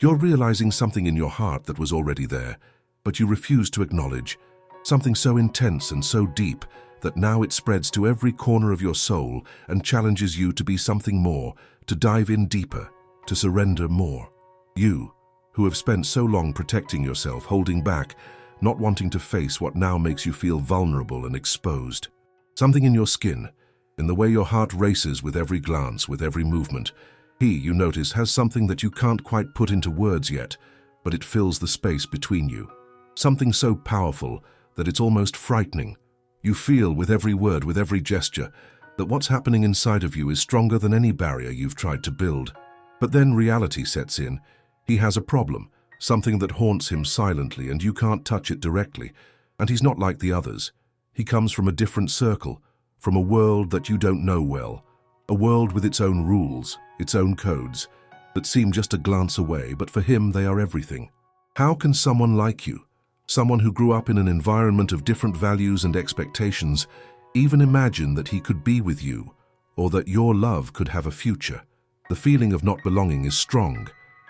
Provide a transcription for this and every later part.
You're realizing something in your heart that was already there, but you refuse to acknowledge. Something so intense and so deep that now it spreads to every corner of your soul and challenges you to be something more, to dive in deeper, to surrender more. You, who have spent so long protecting yourself, holding back, not wanting to face what now makes you feel vulnerable and exposed. Something in your skin, in the way your heart races with every glance, with every movement. He, you notice, has something that you can't quite put into words yet, but it fills the space between you. Something so powerful that it's almost frightening. You feel with every word, with every gesture, that what's happening inside of you is stronger than any barrier you've tried to build. But then reality sets in. He has a problem, something that haunts him silently, and you can't touch it directly. And he's not like the others. He comes from a different circle, from a world that you don't know well, a world with its own rules, its own codes, that seem just a glance away, but for him they are everything. How can someone like you, someone who grew up in an environment of different values and expectations, even imagine that he could be with you, or that your love could have a future? The feeling of not belonging is strong.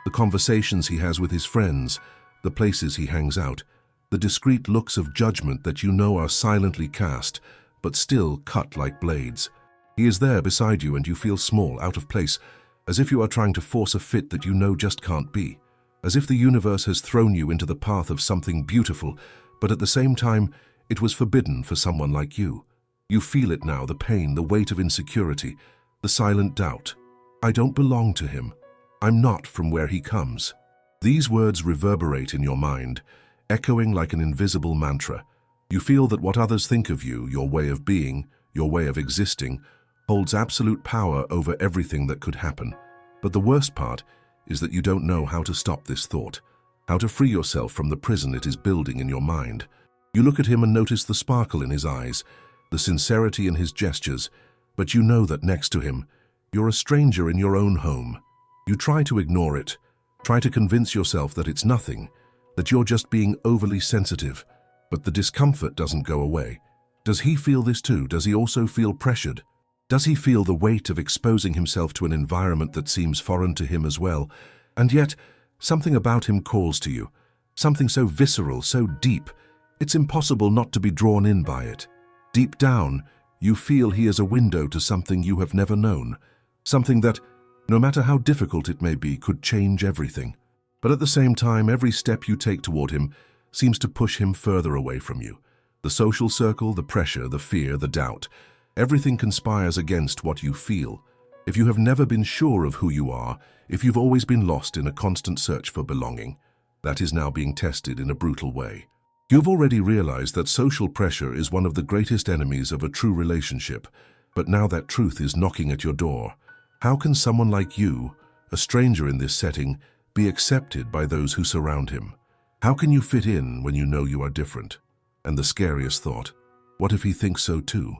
The conversations he has with his friends, the places he hangs out, the discreet looks of judgment that you know are silently cast, but still cut like blades. He is there beside you and you feel small, out of place, as if you are trying to force a fit that you know just can't be. As if the universe has thrown you into the path of something beautiful, but at the same time, it was forbidden for someone like you. You feel it now, the pain, the weight of insecurity, the silent doubt. I don't belong to him. I'm not from where he comes. These words reverberate in your mind, echoing like an invisible mantra. You feel that what others think of you, your way of being, your way of existing, holds absolute power over everything that could happen. But the worst part is that you don't know how to stop this thought, how to free yourself from the prison it is building in your mind. You look at him and notice the sparkle in his eyes, the sincerity in his gestures, but you know that next to him, you're a stranger in your own home. You try to ignore it, try to convince yourself that it's nothing, that you're just being overly sensitive, but the discomfort doesn't go away. Does he feel this too? Does he also feel pressured? Does he feel the weight of exposing himself to an environment that seems foreign to him as well? And yet, something about him calls to you, something so visceral, so deep, it's impossible not to be drawn in by it. Deep down, you feel he is a window to something you have never known, something that, no matter how difficult it may be, could change everything. But at the same time, every step you take toward him seems to push him further away from you. The social circle, the pressure, the fear, the doubt, everything conspires against what you feel. If you have never been sure of who you are, if you've always been lost in a constant search for belonging, that is now being tested in a brutal way. You've already realized that social pressure is one of the greatest enemies of a true relationship, but now that truth is knocking at your door. How can someone like you, a stranger in this setting, be accepted by those who surround him? How can you fit in when you know you are different? And the scariest thought, what if he thinks so too?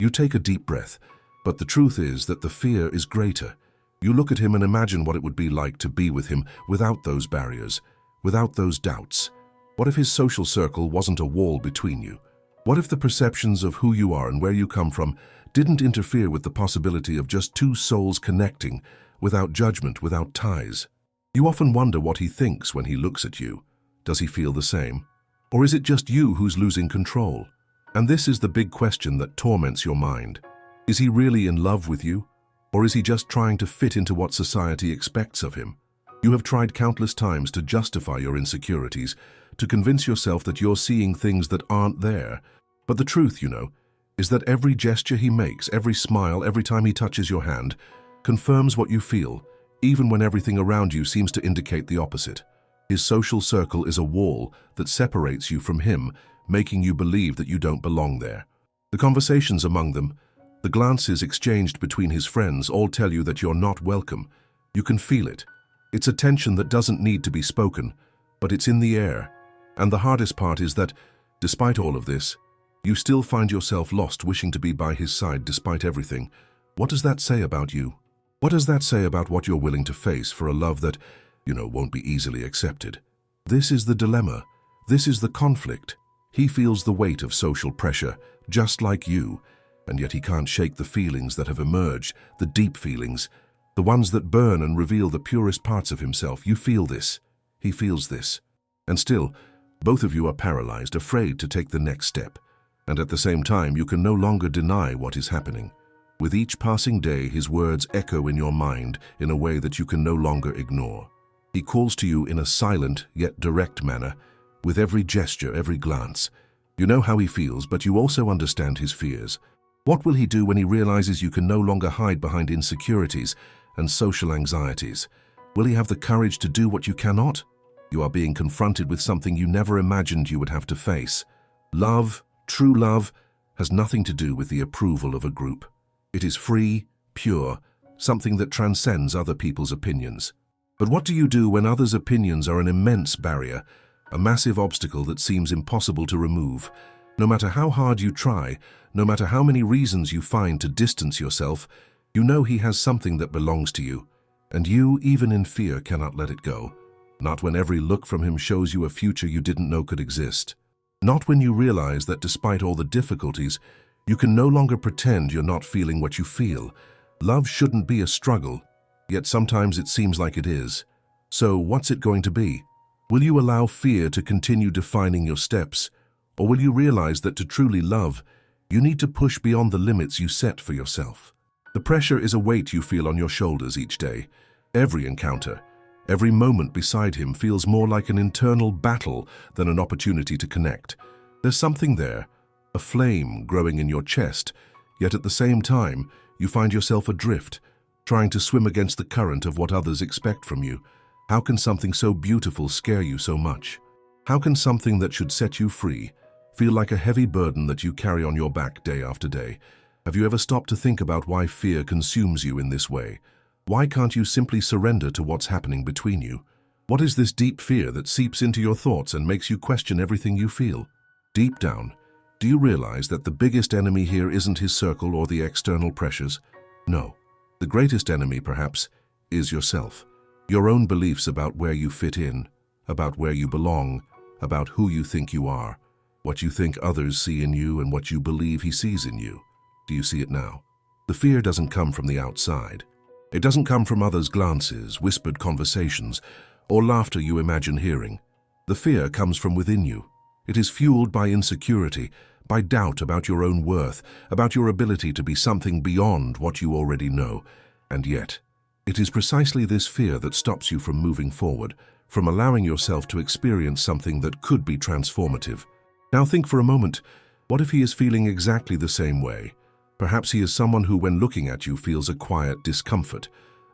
You take a deep breath, but the truth is that the fear is greater. You look at him and imagine what it would be like to be with him without those barriers, without those doubts. What if his social circle wasn't a wall between you? What if the perceptions of who you are and where you come from didn't interfere with the possibility of just two souls connecting, without judgment, without ties? You often wonder what he thinks when he looks at you. Does he feel the same? Or is it just you who's losing control? And this is the big question that torments your mind. Is he really in love with you? Or is he just trying to fit into what society expects of him? You have tried countless times to justify your insecurities, to convince yourself that you're seeing things that aren't there. But the truth, you know, is that every gesture he makes, every smile, every time he touches your hand, confirms what you feel, even when everything around you seems to indicate the opposite. His social circle is a wall that separates you from him, making you believe that you don't belong there. The conversations among them, the glances exchanged between his friends all tell you that you're not welcome. You can feel it. It's a tension that doesn't need to be spoken, but it's in the air. And the hardest part is that, despite all of this, you still find yourself lost, wishing to be by his side despite everything. What does that say about you? What does that say about what you're willing to face for a love that, won't be easily accepted? This is the dilemma. This is the conflict. He feels the weight of social pressure, just like you, and yet he can't shake the feelings that have emerged, the deep feelings, the ones that burn and reveal the purest parts of himself. You feel this. He feels this. And still, both of you are paralyzed, afraid to take the next step. And at the same time, you can no longer deny what is happening. With each passing day, his words echo in your mind in a way that you can no longer ignore. He calls to you in a silent yet direct manner, with every gesture, every glance. You know how he feels, but you also understand his fears. What will he do when he realizes you can no longer hide behind insecurities and social anxieties? Will he have the courage to do what you cannot? You are being confronted with something you never imagined you would have to face. Love, true love, has nothing to do with the approval of a group. It is free, pure, something that transcends other people's opinions. But what do you do when others' opinions are an immense barrier, a massive obstacle that seems impossible to remove? No matter how hard you try, no matter how many reasons you find to distance yourself, you know he has something that belongs to you, and you, even in fear, cannot let it go. Not when every look from him shows you a future you didn't know could exist. Not when you realize that despite all the difficulties, you can no longer pretend you're not feeling what you feel. Love shouldn't be a struggle, yet sometimes it seems like it is. So what's it going to be? Will you allow fear to continue defining your steps? Or will you realize that to truly love, you need to push beyond the limits you set for yourself? The pressure is a weight you feel on your shoulders each day. Every encounter, every moment beside him feels more like an internal battle than an opportunity to connect. There's something there, a flame growing in your chest, yet at the same time, you find yourself adrift, trying to swim against the current of what others expect from you. How can something so beautiful scare you so much? How can something that should set you free feel like a heavy burden that you carry on your back day after day? Have you ever stopped to think about why fear consumes you in this way? Why can't you simply surrender to what's happening between you? What is this deep fear that seeps into your thoughts and makes you question everything you feel? Deep down, do you realize that the biggest enemy here isn't his circle or the external pressures? No. The greatest enemy, perhaps, is yourself. Your own beliefs about where you fit in, about where you belong, about who you think you are, what you think others see in you and what you believe he sees in you. Do you see it now? The fear doesn't come from the outside. It doesn't come from others' glances, whispered conversations, or laughter you imagine hearing. The fear comes from within you. It is fueled by insecurity, by doubt about your own worth, about your ability to be something beyond what you already know. And yet, it is precisely this fear that stops you from moving forward, from allowing yourself to experience something that could be transformative. Now think for a moment, what if he is feeling exactly the same way? Perhaps he is someone who, when looking at you, feels a quiet discomfort,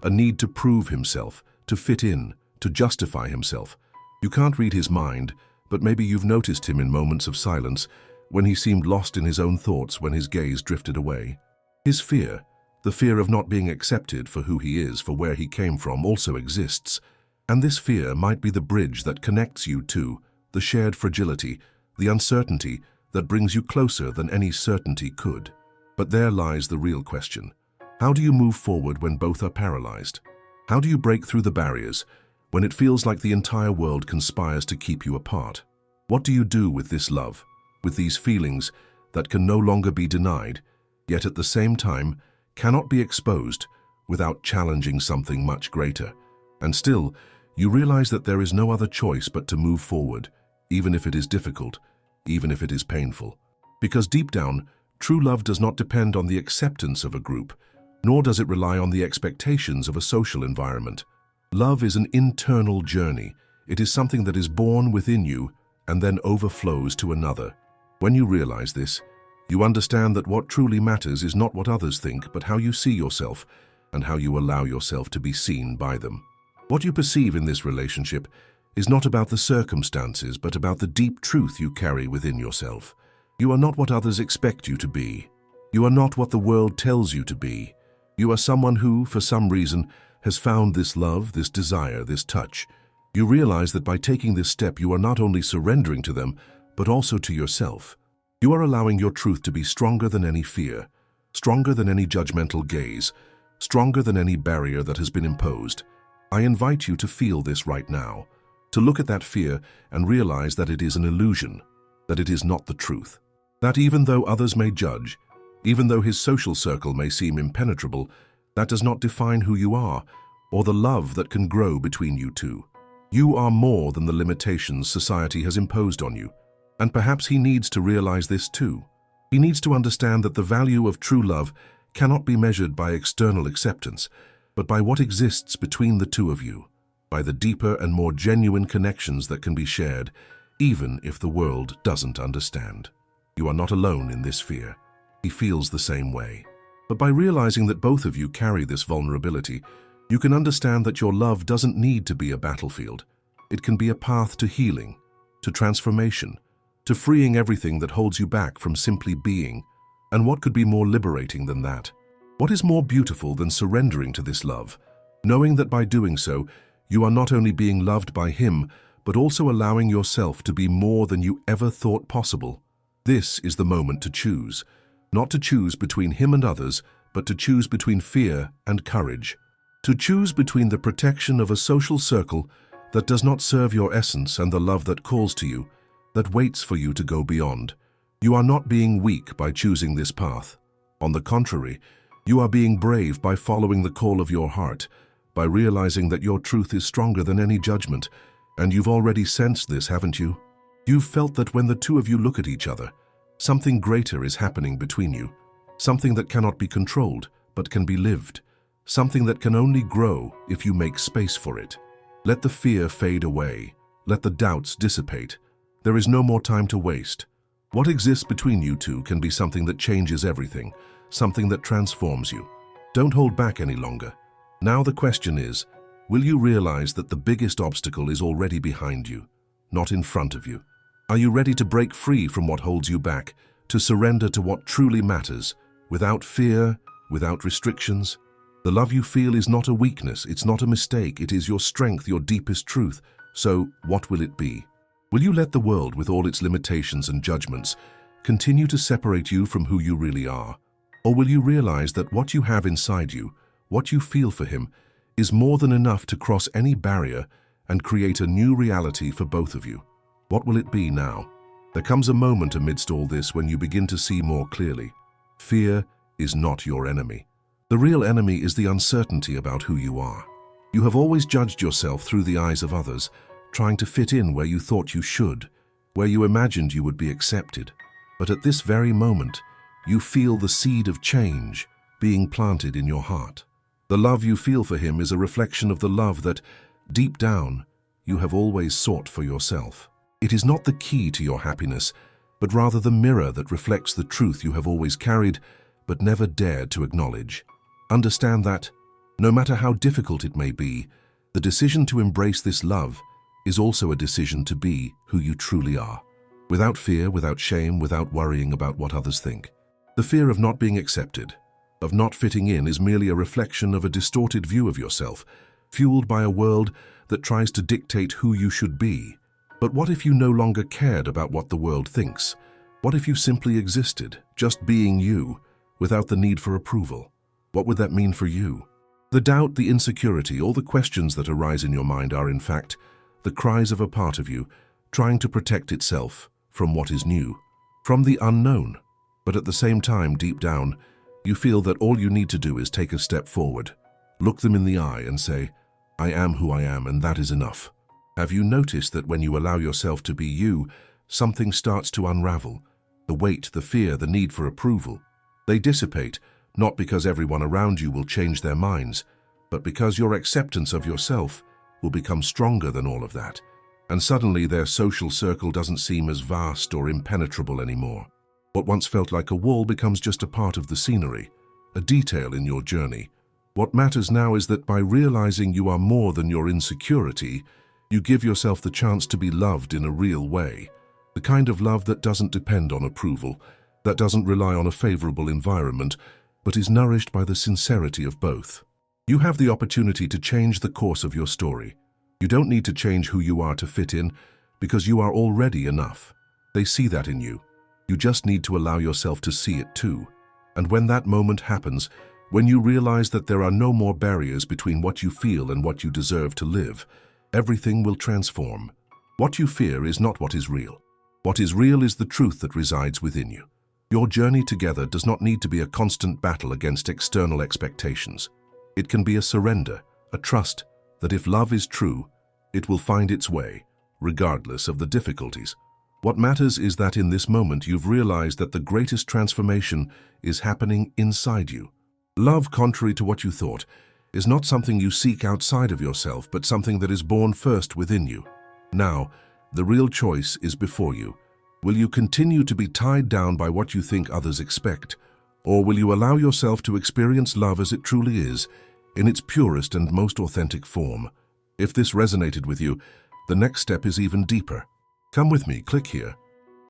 a need to prove himself, to fit in, to justify himself. You can't read his mind, but maybe you've noticed him in moments of silence, when he seemed lost in his own thoughts, when his gaze drifted away. His fear, the fear of not being accepted for who he is, for where he came from, also exists. And this fear might be the bridge that connects you to the shared fragility, the uncertainty that brings you closer than any certainty could. But there lies the real question. How do you move forward when both are paralyzed? How do you break through the barriers when it feels like the entire world conspires to keep you apart? What do you do with this love, with these feelings that can no longer be denied, yet at the same time cannot be exposed without challenging something much greater? And still, you realize that there is no other choice but to move forward, even if it is difficult, even if it is painful. Because deep down, true love does not depend on the acceptance of a group, nor does it rely on the expectations of a social environment. Love is an internal journey. It is something that is born within you and then overflows to another. When you realize this, you understand that what truly matters is not what others think, but how you see yourself and how you allow yourself to be seen by them. What you perceive in this relationship is not about the circumstances, but about the deep truth you carry within yourself. You are not what others expect you to be. You are not what the world tells you to be. You are someone who, for some reason, has found this love, this desire, this touch. You realize that by taking this step, you are not only surrendering to them, but also to yourself. You are allowing your truth to be stronger than any fear, stronger than any judgmental gaze, stronger than any barrier that has been imposed. I invite you to feel this right now, to look at that fear and realize that it is an illusion, that it is not the truth. That even though others may judge, even though his social circle may seem impenetrable, That does not define who you are, or the love that can grow between you two. You are more than the limitations society has imposed on you, and perhaps he needs to realize this too. He needs to understand that the value of true love cannot be measured by external acceptance, but by what exists between the two of you, by the deeper and more genuine connections that can be shared, even if the world doesn't understand. You are not alone in this fear. He feels the same way. But by realizing that both of you carry this vulnerability, you can understand that your love doesn't need to be a battlefield. It can be a path to healing, to transformation, to freeing everything that holds you back from simply being. And what could be more liberating than that? What is more beautiful than surrendering to this love, knowing that by doing so, you are not only being loved by him, but also allowing yourself to be more than you ever thought possible? This is the moment to choose, not to choose between him and others, but to choose between fear and courage. To choose between the protection of a social circle that does not serve your essence and the love that calls to you, that waits for you to go beyond. You are not being weak by choosing this path. On the contrary, you are being brave by following the call of your heart, by realizing that your truth is stronger than any judgment. And you've already sensed this, haven't you? You've felt that when the two of you look at each other, something greater is happening between you, something that cannot be controlled, but can be lived, something that can only grow if you make space for it. Let the fear fade away. Let the doubts dissipate. There is no more time to waste. What exists between you two can be something that changes everything, something that transforms you. Don't hold back any longer. Now the question is, will you realize that the biggest obstacle is already behind you, not in front of you? Are you ready to break free from what holds you back, to surrender to what truly matters, without fear, without restrictions? The love you feel is not a weakness, it's not a mistake, it is your strength, your deepest truth. So, what will it be? Will you let the world, with all its limitations and judgments, continue to separate you from who you really are? Or will you realize that what you have inside you, what you feel for him, is more than enough to cross any barrier and create a new reality for both of you? What will it be now? There comes a moment amidst all this when you begin to see more clearly. Fear is not your enemy. The real enemy is the uncertainty about who you are. You have always judged yourself through the eyes of others, trying to fit in where you thought you should, where you imagined you would be accepted. But at this very moment, you feel the seed of change being planted in your heart. The love you feel for him is a reflection of the love that, deep down, you have always sought for yourself. It is not the key to your happiness, but rather the mirror that reflects the truth you have always carried, but never dared to acknowledge. Understand that, no matter how difficult it may be, the decision to embrace this love is also a decision to be who you truly are, without fear, without shame, without worrying about what others think. The fear of not being accepted, of not fitting in, is merely a reflection of a distorted view of yourself, fueled by a world that tries to dictate who you should be. But what if you no longer cared about what the world thinks? What if you simply existed, just being you, without the need for approval? What would that mean for you? The doubt, the insecurity, all the questions that arise in your mind are, in fact, the cries of a part of you trying to protect itself from what is new, from the unknown. But at the same time, deep down, you feel that all you need to do is take a step forward, look them in the eye and say, I am who I am, and that is enough. Have you noticed that when you allow yourself to be you, something starts to unravel? The weight, the fear, the need for approval. They dissipate, not because everyone around you will change their minds, but because your acceptance of yourself will become stronger than all of that. And suddenly their social circle doesn't seem as vast or impenetrable anymore. What once felt like a wall becomes just a part of the scenery, a detail in your journey. What matters now is that by realizing you are more than your insecurity, you give yourself the chance to be loved in a real way. The kind of love that doesn't depend on approval, that doesn't rely on a favorable environment, but is nourished by the sincerity of both. You have the opportunity to change the course of your story. You don't need to change who you are to fit in, because you are already enough. They see that in you. You just need to allow yourself to see it too. And when that moment happens, when you realize that there are no more barriers between what you feel and what you deserve to live, everything will transform. What you fear is not what is real. What is real is the truth that resides within you. Your journey together does not need to be a constant battle against external expectations. It can be a surrender, a trust that if love is true, it will find its way, regardless of the difficulties. What matters is that in this moment you've realized that the greatest transformation is happening inside you. Love, contrary to what you thought, is not something you seek outside of yourself, but something that is born first within you. Now, the real choice is before you. Will you continue to be tied down by what you think others expect, or will you allow yourself to experience love as it truly is, in its purest and most authentic form? If this resonated with you, the next step is even deeper. Come with me, click here,